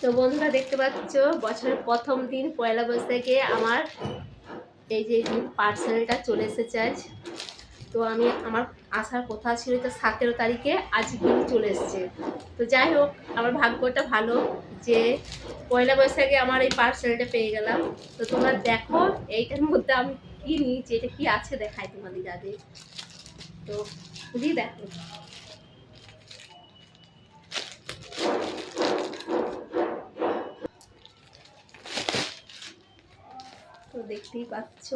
তো বন্ধুরা দেখতে পাচ্ছ বছরের প্রথম দিন পয়লা বৈশাখে আমার এই যে পার্সেলটা চলে এসেছে আজ। তো আমি আমার আসার কথা ছিল তো 17 তারিখে, আজ কিন্তু চলে এসেছে। তো যাই হোক, আমার ভাগ্যটা ভালো যে পয়লা বৈশাখে আমার এই পার্সেলটা পেয়ে গেলাম। তো তোমরা দেখো এইটার মধ্যে আমি কি নিয়েছি, এটা কি আছে দেখাই তোমাদের আগে। তো খুবই দেখো, তো দেখতেই পাচ্ছ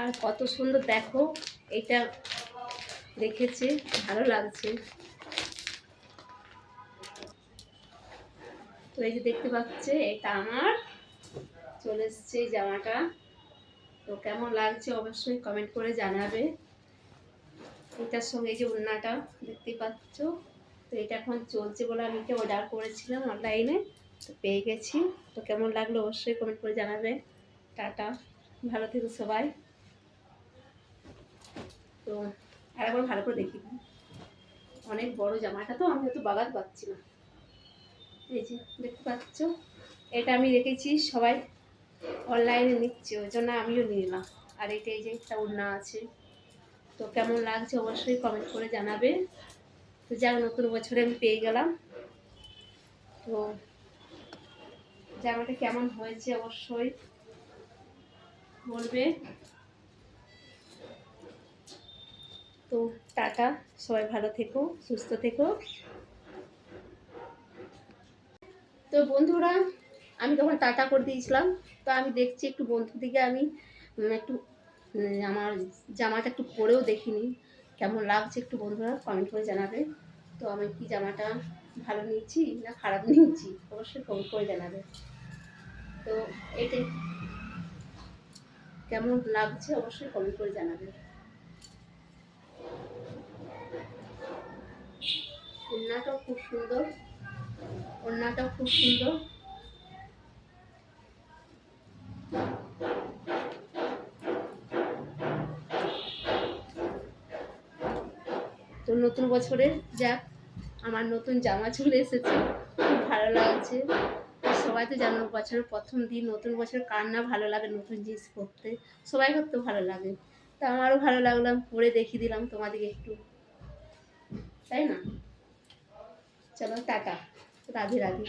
আর কত সুন্দর দেখো, এটা দেখেছি ভালো লাগছে। তো এই যে দেখতে পাচ্ছে এটা আমার চলে এসছে জামাটা। তো কেমন লাগছে অবশ্যই কমেন্ট করে জানাবে। এটার সঙ্গে এই যে ওড়নাটা দেখতেই পাচ্ছ। তো এটা এখন চলছে বলে আমি এটা অর্ডার করেছিলাম অনলাইনে, তো পেয়ে গেছি। তো কেমন লাগলো অবশ্যই কমেন্ট করে জানাবে। টাটা, ভালো থেকো সবাই। তো আরেকবার ভালো করে দেখি, অনেক বড় জামাটা তো আমি হয়তো বাগাতে পারছি না। এই যে দেখতে পাচ্ছ, এটা আমি রেখেছি, সবাই অনলাইনে নিচ্ছে ওই জন্য আমিও নিলাম। আর এটা এই যে একটা ওড়না আছে। তো কেমন লাগছে অবশ্যই কমেন্ট করে জানাবে। তো যাক, নতুন বছরে আমি পেয়ে গেলাম। তো জামাটা কেমন হয়েছে অবশ্যই বলবে। তো টাটা, সবাই ভালো থেকো, সুস্থ থেকো। তো বন্ধুরা, আমি তখন টাটা করে দিয়েছিলাম। তো আমি দেখছি একটু বন্ধু দিকে আমি একটু আমার জামাটা একটু পরেও দেখিনি, কেমন লাগছে একটু বন্ধুরা কমেন্ট করে জানাবে। তো আমি কি জামাটা ভালো নিয়েছি না খারাপ নিয়েছি অবশ্যই কমেন্ট করে জানাবে। তো এটাই কেমন লাগছে অবশ্যই কমেন্ট করে জানাবে। ওড়নাটাও খুব সুন্দর, ওড়নাটাও খুব সুন্দর। তো নতুন বছরে যাক, আমার নতুন জামা চলে এসেছে, খুব ভালো লাগছে। সবাই তো জানো বছরের প্রথম দিন নতুন বছর কার না ভালো লাগে নতুন জিনিস পরতে, সবাই করতে ভালো লাগে। তা আমারও ভালো লাগলাম, পরে দেখিয়ে দিলাম তোমাদেরকে একটু, তাই না? চলো টাটা, রাধে রাধে।